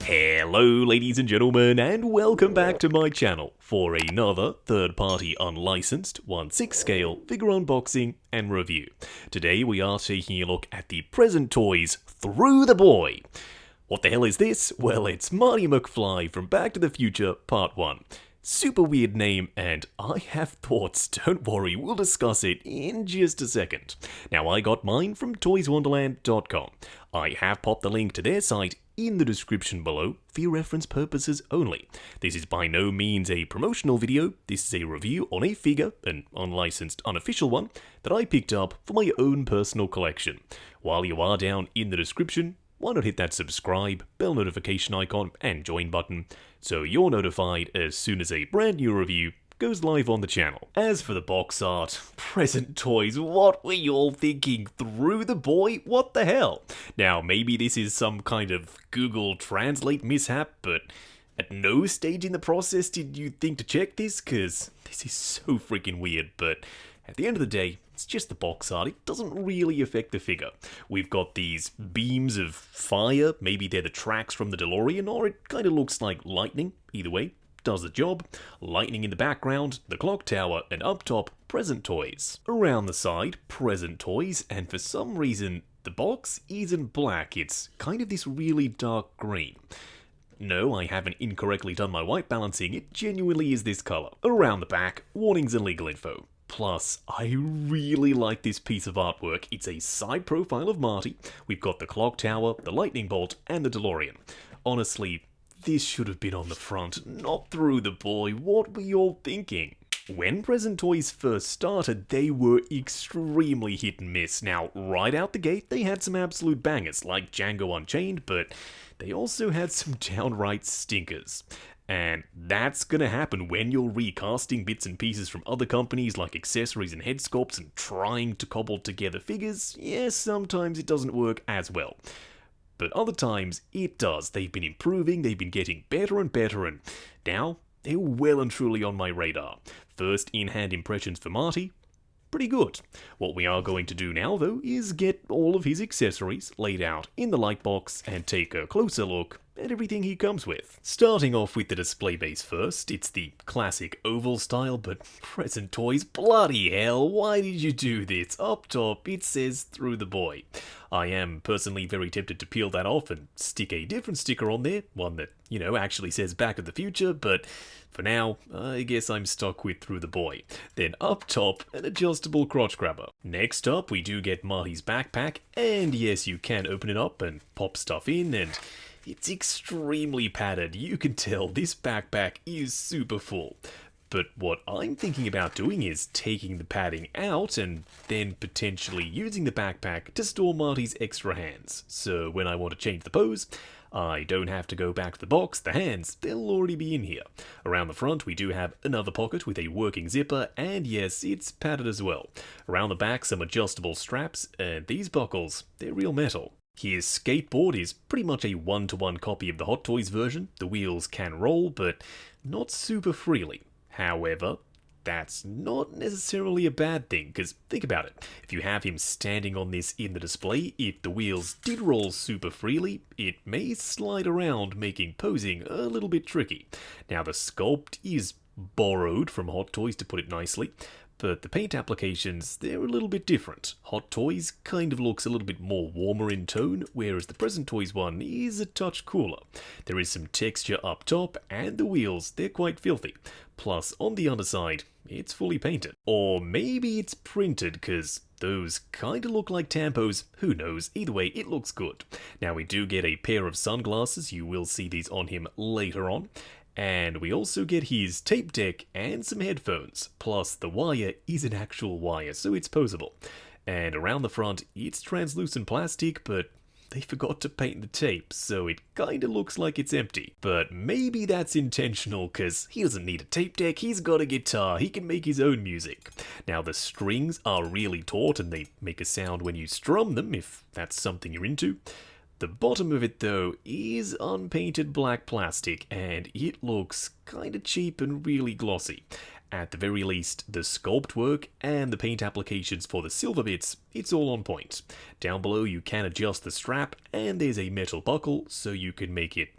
Hello ladies and gentlemen, and welcome back to my channel for another third-party unlicensed 1/6 scale figure unboxing and review. Today we are taking a look at the present toys Through the Boy. What the hell is this? Well, it's Marty McFly from Back to the Future Part 1. Super weird name, and I have thoughts. Don't worry, we'll discuss it in just a second. Now, I got mine from toyswonderland.com. I have popped the link to their site in the description below for your reference purposes only. This is by no means a promotional video. This is a review on a figure, an unlicensed unofficial one, that I picked up for my own personal collection. While you are down in the description, why not hit that subscribe, bell notification icon, and join button so you're notified as soon as a brand new review goes live on the channel. As for the box art, present toys, what were you all thinking? Through the Boy? What the hell? Now, maybe this is some kind of Google Translate mishap, but at no stage in the process did you think to check this? Because this is so freaking weird, but at the end of the day, it's just the box art. It doesn't really affect the figure. We've got these beams of fire. Maybe they're the tracks from the DeLorean, or it kind of looks like lightning. Either way, does the job. Lightning in the background, the clock tower, and up top, present toys. Around the side, present toys, and for some reason, the box isn't black. It's kind of this really dark green. No, I haven't incorrectly done my white balancing. It genuinely is this color. Around the back, warnings and legal info. Plus, I really like this piece of artwork. It's a side profile of Marty. We've got the clock tower, the lightning bolt, and the DeLorean. Honestly, this should have been on the front, not Through the Boy. What were you all thinking? When present toys first started, they were extremely hit and miss. Now, right out the gate, they had some absolute bangers, like Django Unchained, but they also had some downright stinkers. And that's gonna happen when you're recasting bits and pieces from other companies like accessories and head sculpts and trying to cobble together figures. Yes, sometimes it doesn't work as well. But other times, it does. They've been improving, they've been getting better and better, and now they're well and truly on my radar. First in-hand impressions for Marty, pretty good. What we are going to do now, though, is get all of his accessories laid out in the light box and take a closer look at everything he comes with. Starting off with the display base first, it's the classic oval style, but present toys, bloody hell, why did you do this? Up top, it says Through the Boy. I am personally very tempted to peel that off and stick a different sticker on there, one that, actually says Back to the Future, but for now, I guess I'm stuck with Through the Boy. Then up top, an adjustable crotch grabber. Next up, we do get Marty's backpack, and yes, you can open it up and pop stuff in, and it's extremely padded. You can tell this backpack is super full. But what I'm thinking about doing is taking the padding out and then potentially using the backpack to store Marty's extra hands. So when I want to change the pose, I don't have to go back to the box. The hands, they'll already be in here. Around the front, we do have another pocket with a working zipper, and yes, it's padded as well. Around the back, some adjustable straps, and these buckles, they're real metal. His skateboard is pretty much a one-to-one copy of the Hot Toys version. The wheels can roll, but not super freely. However, that's not necessarily a bad thing, because think about it. If you have him standing on this in the display, if the wheels did roll super freely, it may slide around, making posing a little bit tricky. Now, the sculpt is borrowed from Hot Toys, to put it nicely, but the paint applications, they're a little bit different. Hot Toys kind of looks a little bit more warmer in tone, whereas the present toys one is a touch cooler. There is some texture up top, and the wheels, they're quite filthy. Plus, on the underside, it's fully painted. Or maybe it's printed, because those kind of look like tampos. Who knows? Either way, it looks good. Now, we do get a pair of sunglasses. You will see these on him later on. And we also get his tape deck and some headphones. Plus, the wire is an actual wire, so it's posable. And around the front, it's translucent plastic, but they forgot to paint the tape, so it kinda looks like it's empty. But maybe that's intentional, cause he doesn't need a tape deck, he's got a guitar, he can make his own music. Now, the strings are really taut and they make a sound when you strum them, if that's something you're into. The bottom of it, though, is unpainted black plastic, and it looks kinda cheap and really glossy. At the very least, the sculpt work and the paint applications for the silver bits, it's all on point. Down below you can adjust the strap, and there's a metal buckle so you can make it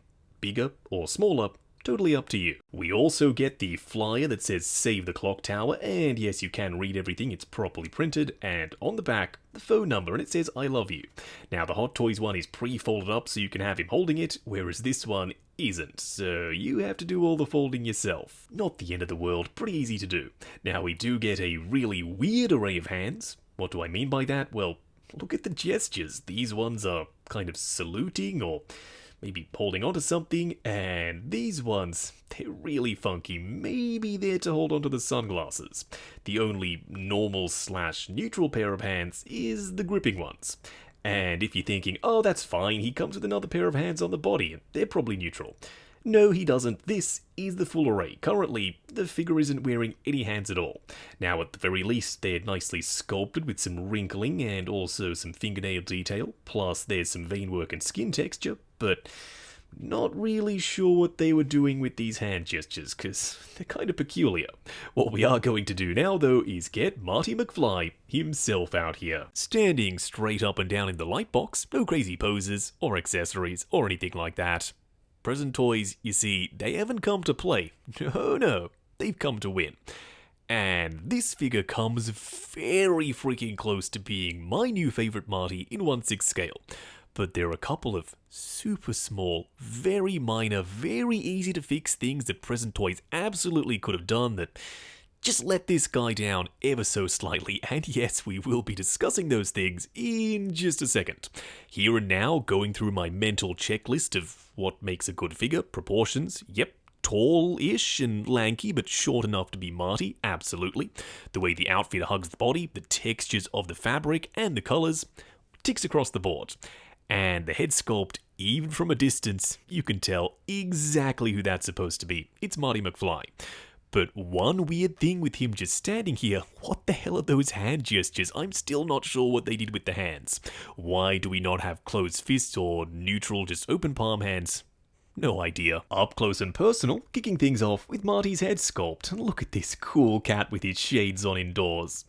bigger or smaller, totally up to you. We also get the flyer that says Save the Clock Tower, and yes, you can read everything, it's properly printed, and on the back, the phone number, and it says I love you. Now, the Hot Toys one is pre-folded up so you can have him holding it, whereas this one isn't, so you have to do all the folding yourself. Not the end of the world, pretty easy to do. Now, we do get a really weird array of hands. What do I mean by that? Well, look at the gestures. These ones are kind of saluting or maybe holding onto something, and these ones, they're really funky. Maybe they're to hold onto the sunglasses. The only normal/neutral pair of hands is the gripping ones. And if you're thinking, oh, that's fine, he comes with another pair of hands on the body, and they're probably neutral. No, he doesn't. This is the full array. Currently, the figure isn't wearing any hands at all. Now, at the very least, they're nicely sculpted with some wrinkling and also some fingernail detail, plus there's some vein work and skin texture, but not really sure what they were doing with these hand gestures, because they're kind of peculiar. What we are going to do now, though, is get Marty McFly himself out here. Standing straight up and down in the light box, no crazy poses or accessories or anything like that. Present toys, you see, they haven't come to play. No, they've come to win. And this figure comes very freaking close to being my new favorite Marty in 1/6 scale. But there are a couple of super small, very minor, very easy to fix things that Present Toys absolutely could have done that just let this guy down ever so slightly, and yes, we will be discussing those things in just a second. Here and now, going through my mental checklist of what makes a good figure, proportions, yep, tall-ish and lanky, but short enough to be Marty, absolutely. The way the outfit hugs the body, the textures of the fabric, and the colors, ticks across the board. And the head sculpt, even from a distance, you can tell exactly who that's supposed to be. It's Marty McFly. But one weird thing with him just standing here, what the hell are those hand gestures? I'm still not sure what they did with the hands. Why do we not have closed fists or neutral, just open palm hands? No idea. Up close and personal, kicking things off with Marty's head sculpt. Look at this cool cat with his shades on indoors.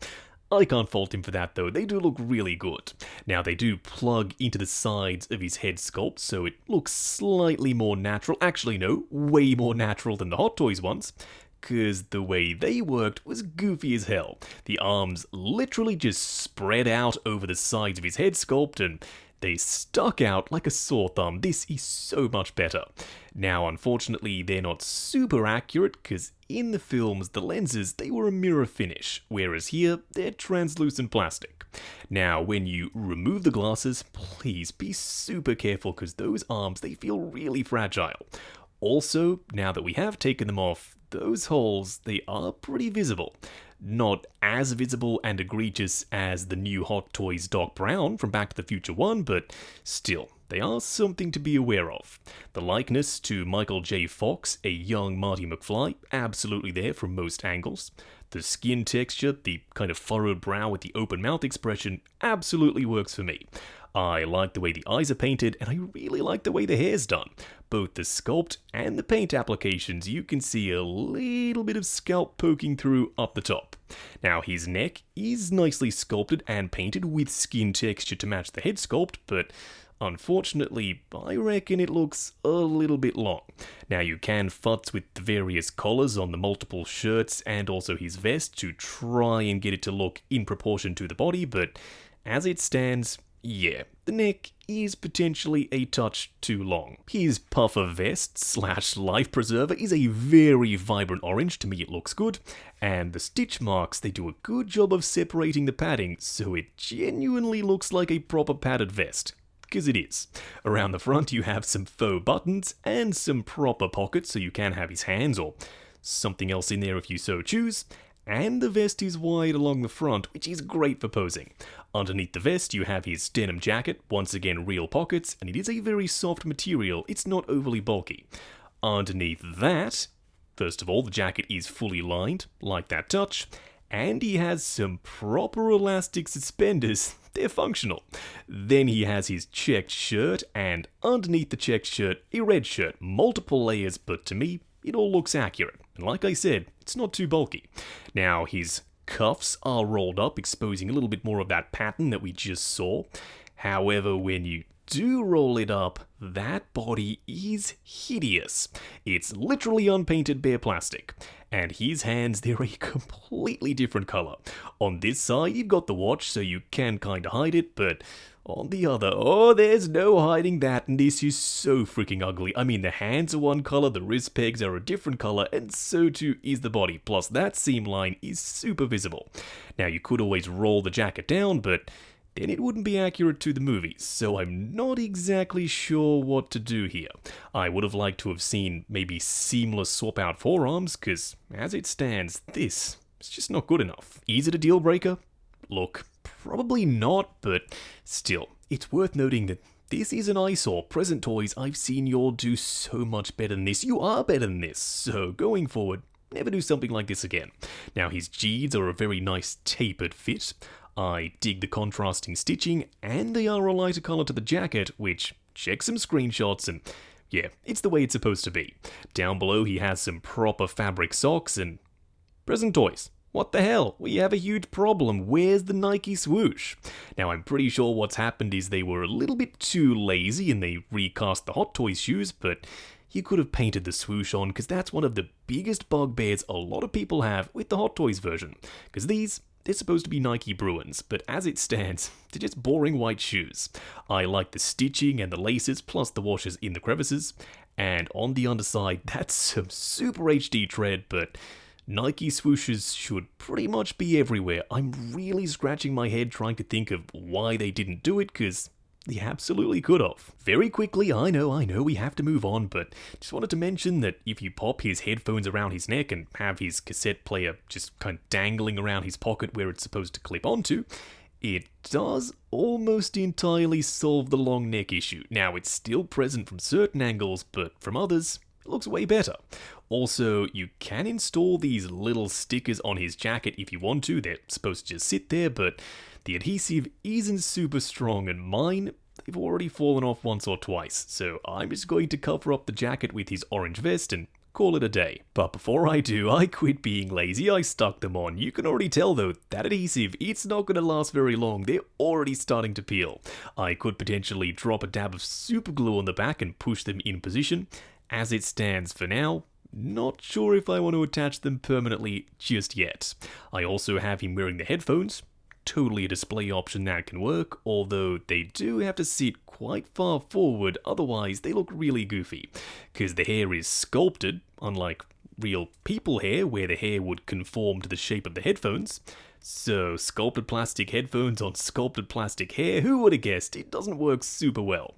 I can't fault him for that though, they do look really good. Now they do plug into the sides of his head sculpt, so it looks slightly more natural. Actually no, way more natural than the Hot Toys ones. Because the way they worked was goofy as hell. The arms literally just spread out over the sides of his head sculpt and they stuck out like a sore thumb. This is so much better. Now, unfortunately, they're not super accurate because in the films, the lenses, they were a mirror finish, whereas here, they're translucent plastic. Now, when you remove the glasses, please be super careful because those arms, they feel really fragile. Also, now that we have taken them off, those holes, they are pretty visible. Not as visible and egregious as the new Hot Toys Doc Brown from Back to the Future 1, but still, they are something to be aware of. The likeness to Michael J. Fox, a young Marty McFly, absolutely there from most angles. The skin texture, the kind of furrowed brow with the open mouth expression, absolutely works for me. I like the way the eyes are painted, and I really like the way the hair's done. Both the sculpt and the paint applications, you can see a little bit of scalp poking through up the top. Now, his neck is nicely sculpted and painted with skin texture to match the head sculpt, but unfortunately, I reckon it looks a little bit long. Now, you can futz with the various collars on the multiple shirts and also his vest to try and get it to look in proportion to the body, but as it stands, yeah, the neck is potentially a touch too long. His puffer vest / life preserver is a very vibrant orange, to me it looks good, and the stitch marks, they do a good job of separating the padding, so it genuinely looks like a proper padded vest. Because it is. Around the front you have some faux buttons and some proper pockets so you can have his hands or something else in there if you so choose. And the vest is wide along the front, which is great for posing. Underneath the vest, you have his denim jacket, once again real pockets, and it is a very soft material, it's not overly bulky. Underneath that, first of all, the jacket is fully lined, like that touch, and he has some proper elastic suspenders, they're functional. Then he has his checked shirt, and underneath the checked shirt, a red shirt, multiple layers, but to me, it all looks accurate. And like I said, it's not too bulky. Now, his cuffs are rolled up, exposing a little bit more of that pattern that we just saw. However, when you do roll it up, that body is hideous. It's literally unpainted bare plastic. And his hands, they're a completely different color. On this side, you've got the watch, so you can kinda hide it, but on the other, oh, there's no hiding that, and this is so freaking ugly. I mean, the hands are one color, the wrist pegs are a different color, and so too is the body. Plus, that seam line is super visible. Now, you could always roll the jacket down, but then it wouldn't be accurate to the movies, so I'm not exactly sure what to do here. I would have liked to have seen maybe seamless swap out forearms, because as it stands, this is just not good enough. Is it a deal breaker? Look, probably not, but still, it's worth noting that this is an eyesore. Present Toys, I've seen you all do so much better than this. You are better than this, so going forward, never do something like this again. Now, his jeans are a very nice tapered fit. I dig the contrasting stitching, and they are a lighter color to the jacket, which, check some screenshots, and yeah, it's the way it's supposed to be. Down below, he has some proper fabric socks, and Present Toys. What the hell? We have a huge problem. Where's the Nike swoosh? Now, I'm pretty sure what's happened is they were a little bit too lazy and they recast the Hot Toys shoes, but you could have painted the swoosh on, because that's one of the biggest bugbears a lot of people have with the Hot Toys version. Because they're supposed to be Nike Bruins, but as it stands, they're just boring white shoes. I like the stitching and the laces, plus the washers in the crevices. And on the underside, that's some super HD tread, but Nike swooshes should pretty much be everywhere. I'm really scratching my head trying to think of why they didn't do it, because they absolutely could have. Very quickly, I know, we have to move on, but just wanted to mention that if you pop his headphones around his neck and have his cassette player just kind of dangling around his pocket where it's supposed to clip onto, it does almost entirely solve the long neck issue. Now, it's still present from certain angles, but from others, it looks way better. Also, you can install these little stickers on his jacket if you want to. They're supposed to just sit there, but the adhesive isn't super strong, and mine, they've already fallen off once or twice. So I'm just going to cover up the jacket with his orange vest and call it a day. But before I do, I quit being lazy, I stuck them on. You can already tell though, that adhesive, it's not going to last very long. They're already starting to peel. I could potentially drop a dab of super glue on the back and push them in position. As it stands for now, not sure if I want to attach them permanently just yet. I also have him wearing the headphones. Totally a display option that can work, although they do have to sit quite far forward, otherwise they look really goofy. Because the hair is sculpted, unlike real people hair, where the hair would conform to the shape of the headphones. So, sculpted plastic headphones on sculpted plastic hair, who would have guessed? It doesn't work super well.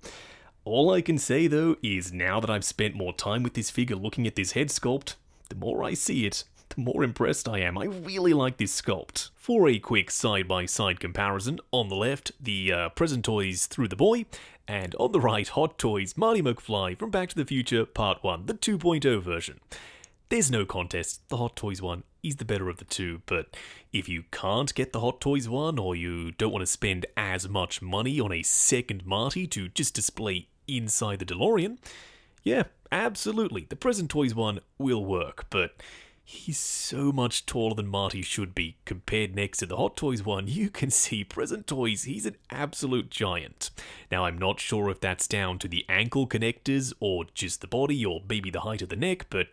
All I can say though is now that I've spent more time with this figure looking at this head sculpt, the more I see it, the more impressed I am. I really like this sculpt. For a quick side-by-side comparison, on the left, the Present Toys Through the Boy, and on the right, Hot Toys Marty McFly from Back to the Future Part 1, the 2.0 version. There's no contest, the Hot Toys one is the better of the two, but if you can't get the Hot Toys one, or you don't want to spend as much money on a second Marty to just display inside the DeLorean, yeah, absolutely, the Present Toys one will work, but he's so much taller than Marty should be. Compared next to the Hot Toys one, you can see Present Toys, he's an absolute giant. Now, I'm not sure if that's down to the ankle connectors, or just the body, or maybe the height of the neck, but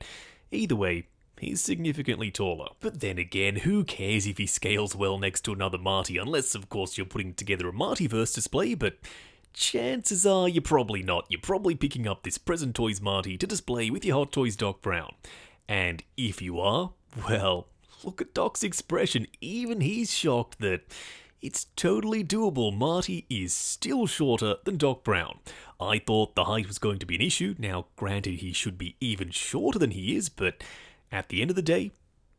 either way, he's significantly taller. But then again, who cares if he scales well next to another Marty, unless of course you're putting together a Martyverse display, but chances are you're probably not. You're probably picking up this Present Toys Marty to display with your Hot Toys Doc Brown. And if you are, well, look at Doc's expression. Even he's shocked that it's totally doable. Marty is still shorter than Doc Brown. I thought the height was going to be an issue. Now, granted, he should be even shorter than he is, but at the end of the day,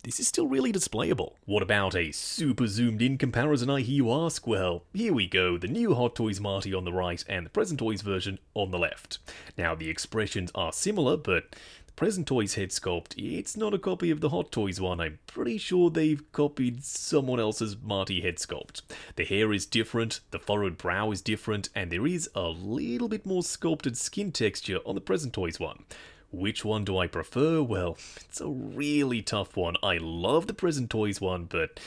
this is still really displayable. What about a super zoomed in comparison, I hear you ask? Well, here we go, the new Hot Toys Marty on the right and the Present Toys version on the left. Now, the expressions are similar, but the Present Toys head sculpt, it's not a copy of the Hot Toys one. I'm pretty sure they've copied someone else's Marty head sculpt. The hair is different, the furrowed brow is different, and there is a little bit more sculpted skin texture on the Present Toys one. Which one do I prefer? Well, it's a really tough one. I love the Present Toys one, but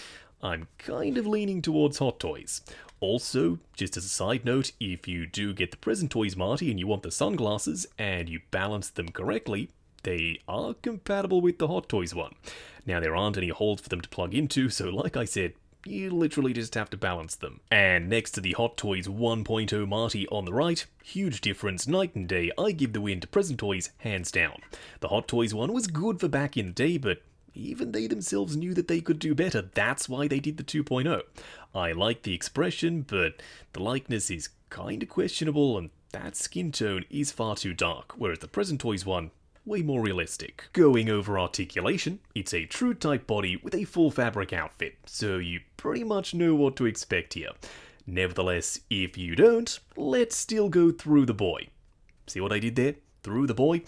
I'm kind of leaning towards Hot Toys. Also, just as a side note, if you do get the Present Toys Marty and you want the sunglasses and you balance them correctly, they are compatible with the Hot Toys one. Now, there aren't any holes for them to plug into, so like I said, you literally just have to balance them. And next to the Hot Toys 1.0 Marty on the right, huge difference, night and day, I give the win to Present Toys hands down. The Hot Toys one was good for back in the day, but even they themselves knew that they could do better. That's why they did the 2.0. I like the expression, but the likeness is kinda questionable, and that skin tone is far too dark, whereas the Present Toys one, way more realistic. Going over articulation, it's a true type body with a full fabric outfit, so you pretty much know what to expect here. Nevertheless, if you don't, let's still go through the boy. See what I did there? Through the boy?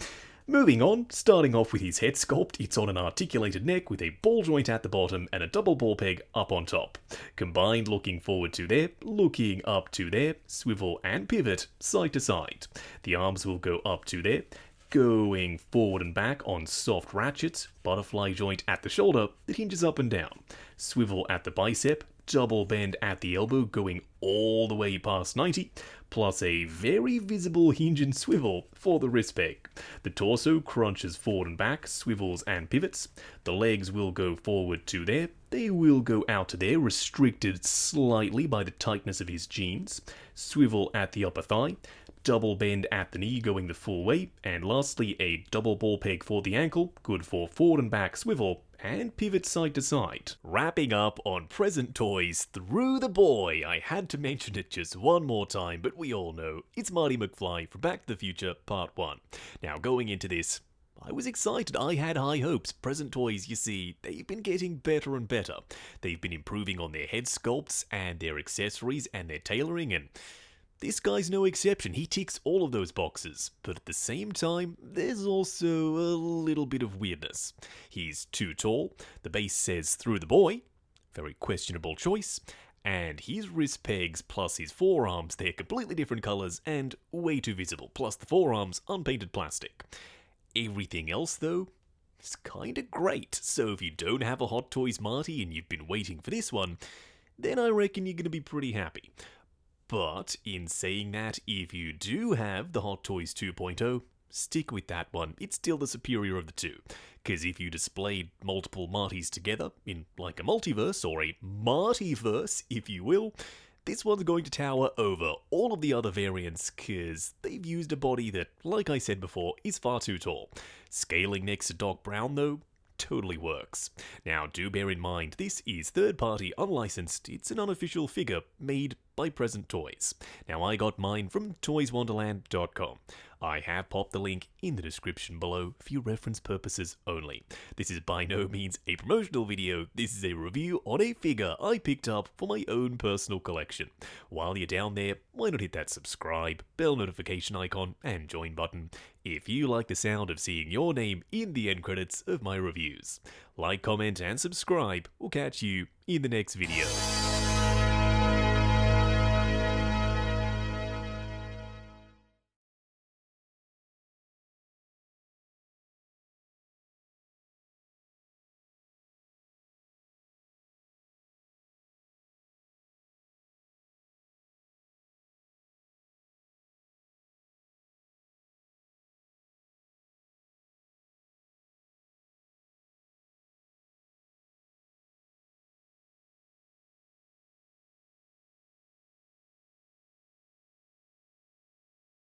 Moving on, starting off with his head sculpt, it's on an articulated neck with a ball joint at the bottom and a double ball peg up on top. Combined looking forward to there, looking up to there, swivel and pivot side to side. The arms will go up to there, going forward and back on soft ratchets, butterfly joint at the shoulder that hinges up and down, swivel at the bicep, double bend at the elbow going all the way past 90, plus a very visible hinge and swivel for the wrist peg. The torso crunches forward and back, swivels and pivots. The legs will go forward to there. They will go out to there, restricted slightly by the tightness of his jeans. Swivel at the upper thigh. Double bend at the knee going the full way. And lastly, a double ball peg for the ankle, good for forward and back swivel, and pivot side to side. Wrapping up on Present Toys Through the Boy. I had to mention it just one more time, but we all know it's Marty McFly from Back to the Future Part 1. Now, going into this, I was excited. I had high hopes. Present Toys, you see, they've been getting better and better. They've been improving on their head sculpts and their accessories and their tailoring, and this guy's no exception. He ticks all of those boxes, but at the same time, there's also a little bit of weirdness. He's too tall, the base says through the boy, very questionable choice, and his wrist pegs plus his forearms, they're completely different colours and way too visible, plus the forearms, unpainted plastic. Everything else, though, is kinda great, so if you don't have a Hot Toys Marty and you've been waiting for this one, then I reckon you're gonna be pretty happy. But in saying that, if you do have the Hot Toys 2.0, stick with that one. It's still the superior of the two. Because if you displayed multiple Martys together in like a multiverse or a Martyverse, if you will, this one's going to tower over all of the other variants because they've used a body that, like I said before, is far too tall. Scaling next to Doc Brown though, totally works. Now, do bear in mind, this is third-party, unlicensed. It's an unofficial figure made by Present Toys. Now, I got mine from toyswonderland.com. I have popped the link in the description below for your reference purposes only. This is by no means a promotional video. This is a review on a figure I picked up for my own personal collection. While you're down there, why not hit that subscribe, bell notification icon, and join button if you like the sound of seeing your name in the end credits of my reviews. Like, comment, and subscribe. We'll catch you in the next video.